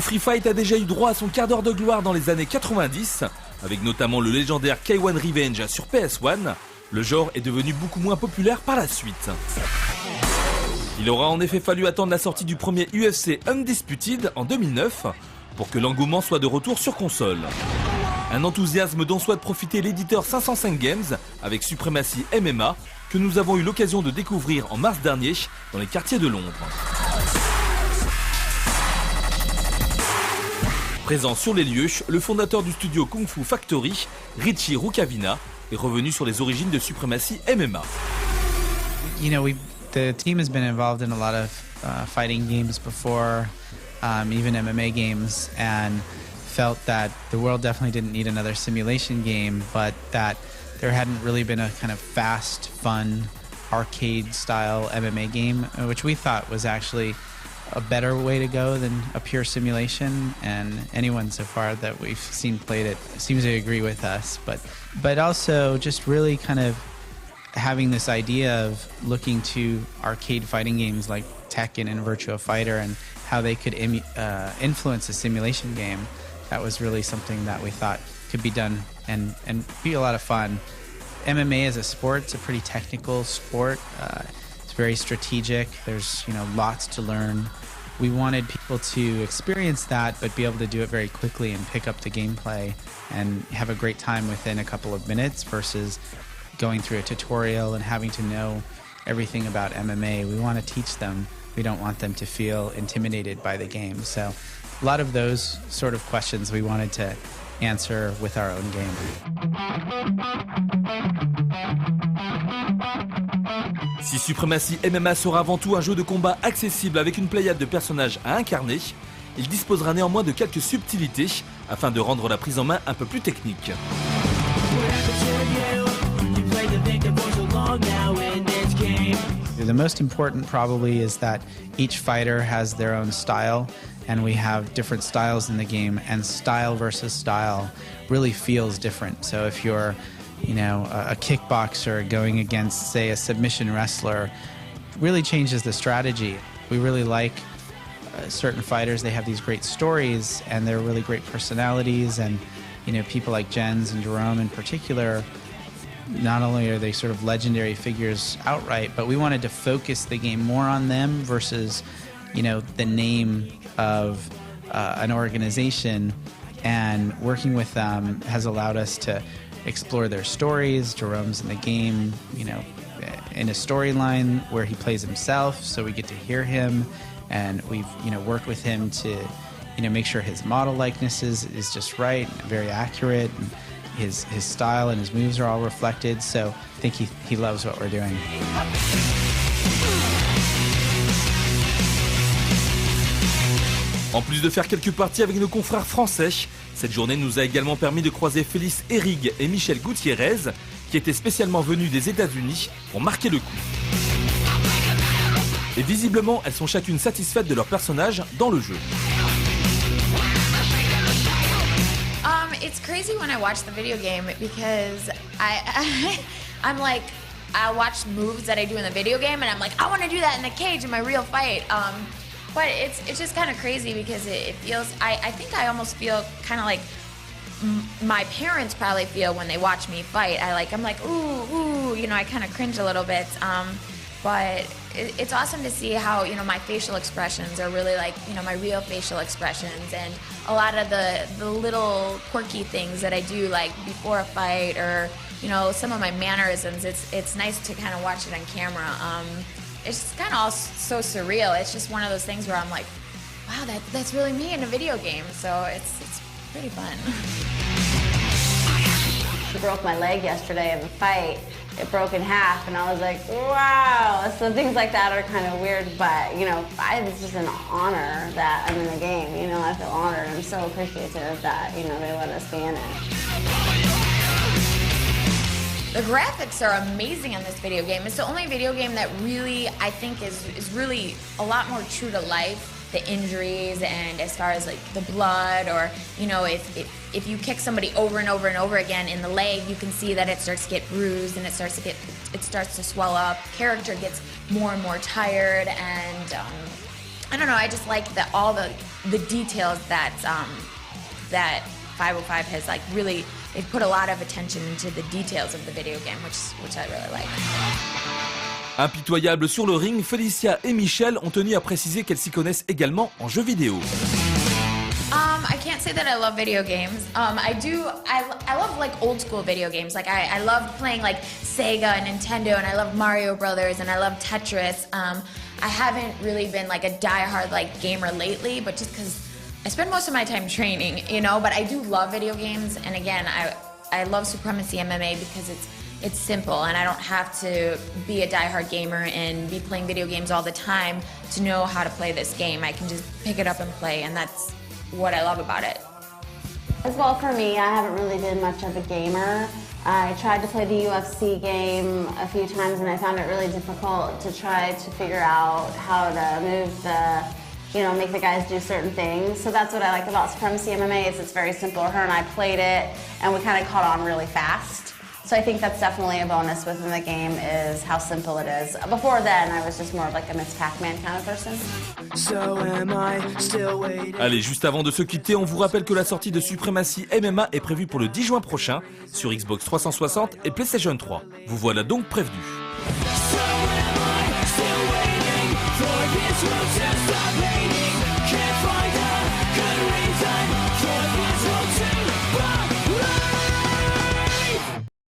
Le free fight a déjà eu droit à son quart d'heure de gloire dans les années 90, avec notamment le légendaire K1 Revenge sur PS1. Le genre est devenu beaucoup moins populaire par la suite. Il aura en effet fallu attendre la sortie du premier UFC Undisputed en 2009 pour que l'engouement soit de retour sur console. Un enthousiasme dont souhaite profiter l'éditeur 505 Games avec Supremacy MMA que nous avons eu l'occasion de découvrir en mars dernier dans les quartiers de Londres. Présent sur les lieux, le fondateur du studio Kung Fu Factory, Richie Rukavina, est revenu sur les origines de Supremacy MMA. The team has been involved in a lot of fighting games before, even MMA games, and felt that the world definitely didn't need another simulation game, but that there hadn't really been a kind of fast, fun, arcade-style MMA game, which we thought was actually a better way to go than a pure simulation, and anyone so far that we've seen played it seems to agree with us. But also just really kind of having this idea of looking to arcade fighting games like Tekken and Virtua Fighter and how they could influence a simulation game. That was really something that we thought could be done and be a lot of fun. MMA as a sport, it's a pretty technical sport. It's very strategic. There's lots to learn. We wanted people to experience that, but be able to do it very quickly and pick up the gameplay and have a great time within a couple of minutes versus going through a tutorial and having to know everything about MMA. We want to teach them. We don't want them to feel intimidated by the game. So a lot of those sort of questions we wanted to answer with our own game. Si Supremacy MMA sera avant tout un jeu de combat accessible avec une pléiade de personnages à incarner, il disposera néanmoins de quelques subtilités afin de rendre la prise en main un peu plus technique. The most important probably is that each fighter has their own style, and we have different styles in the game, and style versus style really feels different. So if you're a kickboxer going against, say, a submission wrestler, really changes the strategy. We really like certain fighters. They have these great stories, and they're really great personalities, and people like Jens and Jerome in particular, not only are they sort of legendary figures outright, but we wanted to focus the game more on them versus, the name of an organization. And working with them has allowed us to explore their stories. Jerome's in the game, in a storyline where he plays himself, so we get to hear him, and we've, worked with him to, make sure his model likeness is just right, very accurate. And his style and his moves are all reflected, so I think he loves what we're doing. En plus de faire quelques parties avec nos confrères français, cette journée nous a également permis de croiser Félix Herrig et Michel Gutiérrez, qui étaient spécialement venus des États-Unis pour marquer le coup. Et visiblement, elles sont chacune satisfaites de leur personnage dans le jeu. It's crazy when I watch the video game because I'm like, I watch moves that I do in the video game and I'm like, I want to do that in the cage in my real fight. But it's just kind of crazy because it feels, I think I almost feel kind of like my parents probably feel when they watch me fight. I'm like, ooh, I kind of cringe a little bit. But it's awesome to see how, my facial expressions are really like, my real facial expressions, and a lot of the little quirky things that I do like before a fight, or, some of my mannerisms. It's nice to kind of watch it on camera. It's just kind of all so surreal. It's just one of those things where I'm like, wow, that's really me in a video game. So it's pretty fun. I broke my leg yesterday in the fight. It broke in half, and I was like, wow. So things like that are kind of weird, but it's just an honor that I'm in the game. I feel honored. I'm so appreciative that they let us be in it. The graphics are amazing on this video game. It's the only video game that really, I think, is really a lot more true to life. The injuries, and as far as like the blood, or if you kick somebody over and over and over again in the leg, you can see that it starts to get bruised and it starts to swell up. Character gets more and more tired, and I don't know, I just like all the details that 505 has like really, they've put a lot of attention into the details of the video game, which I really like. Impitoyables sur le ring, Félicia et Michel ont tenu à préciser qu'elles s'y connaissent également en jeux vidéo. I can't say that I love video games. I love like old school video games. Like I loved playing like Sega and Nintendo, and I love Mario Brothers, and I love Tetris. I haven't really been like a diehard like gamer lately, but just because I spend most of my time training, you know, but I do love video games. And again, I love Supremacy MMA because it's simple, and I don't have to be a diehard gamer and be playing video games all the time to know how to play this game. I can just pick it up and play, and that's what I love about it. As well, for me, I haven't really been much of a gamer. I tried to play the UFC game a few times, and I found it really difficult to try to figure out how to move make the guys do certain things. So that's what I like about Supremacy MMA, is it's very simple. Her and I played it, and we kind of caught on really fast. So I think that's definitely a bonus within the game, is how simple it is. Before then, I was just more of like a Miss Pac-Man kind of person. So am I still waiting? Allez, juste avant de se quitter, on vous rappelle que la sortie de Supremacy MMA est prévue pour le 10 juin prochain sur Xbox 360 et PlayStation 3. Vous voilà donc prévenus. So am I still waiting for this world to stop hating?